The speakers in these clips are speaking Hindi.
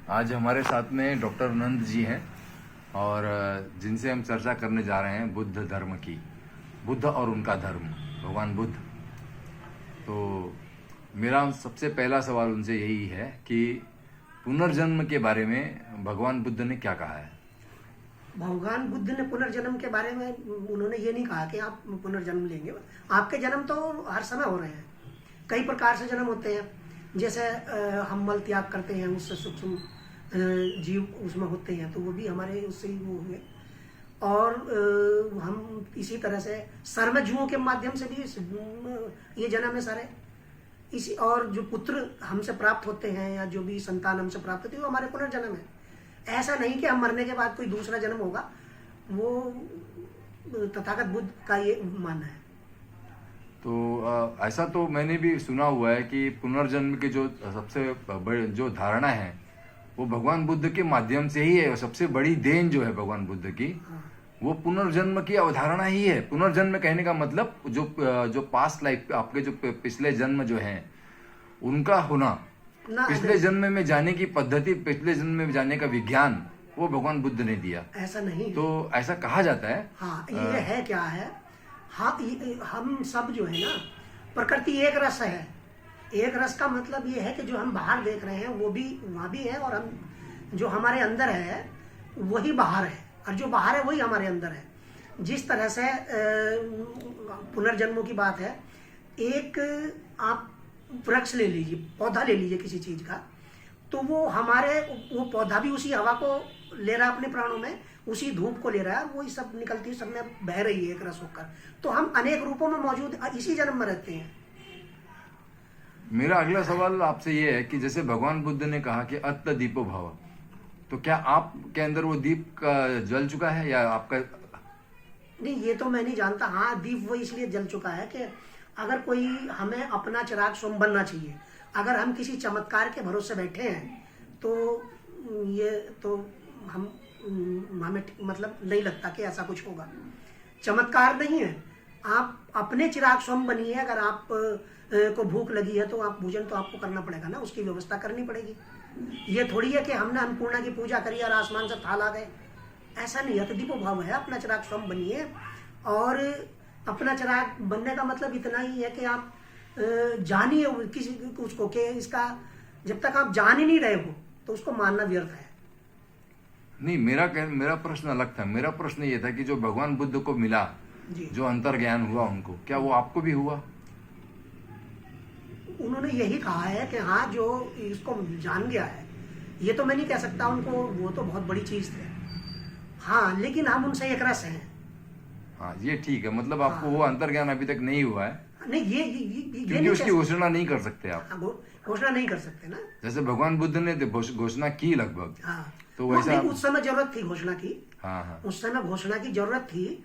आज हमारे साथ में डॉक्टर नंद जी हैं और जिनसे हम चर्चा करने जा रहे हैं बुद्ध धर्म की, बुद्ध और उनका धर्म, भगवान बुद्ध। तो मेरा सबसे पहला सवाल उनसे यही है कि पुनर्जन्म के बारे में भगवान बुद्ध ने क्या कहा है। भगवान बुद्ध ने पुनर्जन्म के बारे में उन्होंने ये नहीं कहा कि आप पुनर्जन्म लेंगे। आपके जन्म तो हर समय हो रहे हैं, कई प्रकार से जन्म होते हैं। जैसे हम मल त्याग करते हैं, उससे सूक्ष्म जीव उसमें होते हैं, तो वो भी हमारे उससे ही वो हुए। और हम इसी तरह से सर्वजुओं के माध्यम से भी ये जन्म है सारे इसी। और जो पुत्र हमसे प्राप्त होते हैं या जो भी संतान हमसे प्राप्त होती है वो हमारे पुनर्जन्म है। ऐसा नहीं कि हम मरने के बाद कोई दूसरा जन्म होगा, वो तथागत बुद्ध का ये मानना है। तो ऐसा तो मैंने भी सुना हुआ है कि पुनर्जन्म की जो सबसे बड़ी जो धारणा है वो भगवान बुद्ध के माध्यम से ही है। सबसे बड़ी देन जो है भगवान बुद्ध की, वो पुनर्जन्म की अवधारणा ही है। पुनर्जन्म कहने का मतलब जो पास्ट लाइफ, आपके जो पिछले जन्म जो हैं उनका होना, पिछले जन्म में जाने की पद्धति, पिछले जन्म में जाने का विज्ञान, वो भगवान बुद्ध ने दिया। ऐसा नहीं तो ऐसा कहा जाता है। हाँ, ये है क्या है। हाँ, हम सब जो है ना, प्रकृति एक रस है। एक रस का मतलब ये है कि जो हम बाहर देख रहे हैं वो भी वहाँ भी है, और हम जो हमारे अंदर है वही बाहर है, और जो बाहर है वही हमारे अंदर है। जिस तरह से पुनर्जन्मों की बात है, एक आप वृक्ष ले लीजिए, पौधा ले लीजिए किसी चीज का, तो वो पौधा भी उसी हवा को ले रहा है अपने प्राणों में, उसी धूप को ले रहा है, वो सब निकलती है, सब में बह रही है एक रस होकर। तो हम अनेक रूपों में मौजूद इसी जन्म में रहते हैं। मेरा अगला सवाल आपसे ये है कि जैसे भगवान बुद्ध ने कहा कि अत्त दीपो भव, तो क्या आपके अंदर वो दीप का जल चुका है या आपका? नहीं, ये तो मैं नहीं जानता। हाँ, दीप वो इसलिए जल चुका है कि अगर कोई हमें अपना चिराग स्वयं बनना चाहिए। अगर हम किसी चमत्कार के भरोसे बैठे हैं तो ये तो हमें मतलब नहीं लगता कि ऐसा कुछ होगा। चमत्कार नहीं है, आप अपने चिराग स्वयं बनिए। अगर आप को भूख लगी है तो आप भोजन तो आपको करना पड़ेगा ना, उसकी व्यवस्था करनी पड़ेगी। ये थोड़ी है कि हमने अन्नपूर्णा की पूजा करी और आसमान से थाल आ गए, ऐसा नहीं है। तो दीपो भाव है, अपना चिराग स्वयं बनिए। और अपना चिराग बनने का मतलब इतना ही है कि आप जानिए किसी उसको, कि इसका जब तक आप जान ही नहीं रहे हो तो उसको मानना व्यर्थ है। नहीं, मेरा प्रश्न अलग था। मेरा प्रश्न ये था कि जो भगवान बुद्ध को मिला, जो अंतर्ज्ञान हुआ उनको, क्या वो आपको भी हुआ? उन्होंने यही कहा है कि हाँ, जो इसको जान गया है, ये तो मैं नहीं कह सकता उनको, वो तो बहुत बड़ी चीज थे। हाँ, लेकिन हम उनसे एक रस हैं। हाँ, ये ठीक है। मतलब आपको वो अंतर्ज्ञान अभी तक नहीं हुआ है। नहीं, ये क्योंकि उसकी घोषणा नहीं कर सकते आप। घोषणा नहीं कर सकते ना। जैसे भगवान बुद्ध ने घोषणा की लगभग। हाँ, तो वैसा उस समय जरूरत थी घोषणा की। हाँ, उस समय घोषणा की जरूरत थी,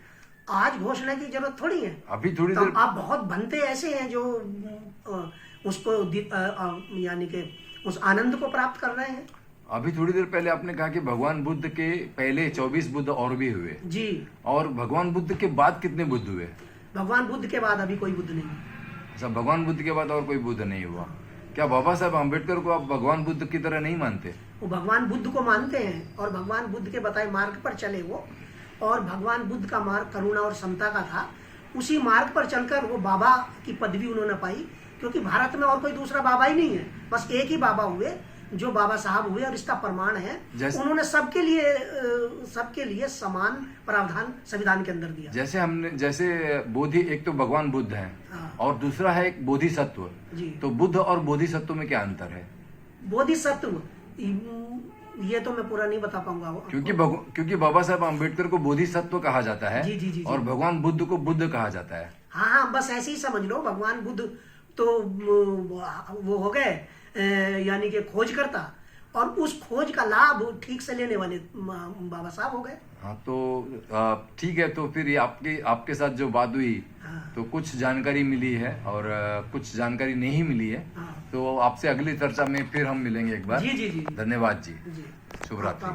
आज घोषणा की जरूरत थोड़ी है। अभी थोड़ी तो देर आप बहुत बनते ऐसे हैं जो उसको यानी कि उस आनंद को प्राप्त कर रहे हैं। अभी थोड़ी देर पहले आपने कहा कि भगवान बुद्ध के पहले 24 बुद्ध और भी हुए जी, और भगवान बुद्ध के बाद कितने बुद्ध हुए? भगवान बुद्ध के बाद अभी कोई बुद्ध नहीं। अच्छा, भगवान बुद्ध के बाद और कोई बुद्ध नहीं हुआ। क्या बाबा साहब अम्बेडकर को आप भगवान बुद्ध की तरह नहीं मानते? वो भगवान बुद्ध को मानते हैं और भगवान बुद्ध के बताए मार्ग पर चले वो। और भगवान बुद्ध का मार्ग करुणा और समता का था। उसी मार्ग पर चलकर वो बाबा की पदवी उन्होंने पाई, क्योंकि भारत में और कोई दूसरा बाबा ही नहीं है, बस एक ही बाबा हुए जो बाबा साहब हुए। और इसका प्रमाण है, उन्होंने सबके लिए समान प्रावधान संविधान के अंदर दिया। जैसे बोधि, एक तो भगवान बुद्ध है। हाँ। और दूसरा है एक बोधिसत्व। तो बुद्ध और बोधिसत्व में क्या अंतर है? बोधिसत्व ये तो मैं पूरा नहीं बता पाऊंगा, क्योंकि बाबा साहब अम्बेडकर को बोधिसत्व कहा जाता है। जी, और भगवान बुद्ध को बुद्ध कहा जाता है। हाँ, बस ऐसे ही समझ लो। भगवान बुद्ध तो वो हो गए यानी कि खोज करता, और उस खोज का लाभ ठीक से लेने वाले बाबा साहब हो गए। हाँ, तो ठीक है। तो फिर ये आपके साथ जो बात हुई, हाँ। तो कुछ जानकारी मिली है और कुछ जानकारी नहीं मिली है। हाँ। तो आपसे अगली चर्चा में फिर हम मिलेंगे एक बार। जी। धन्यवाद जी। शुभ रात्रि।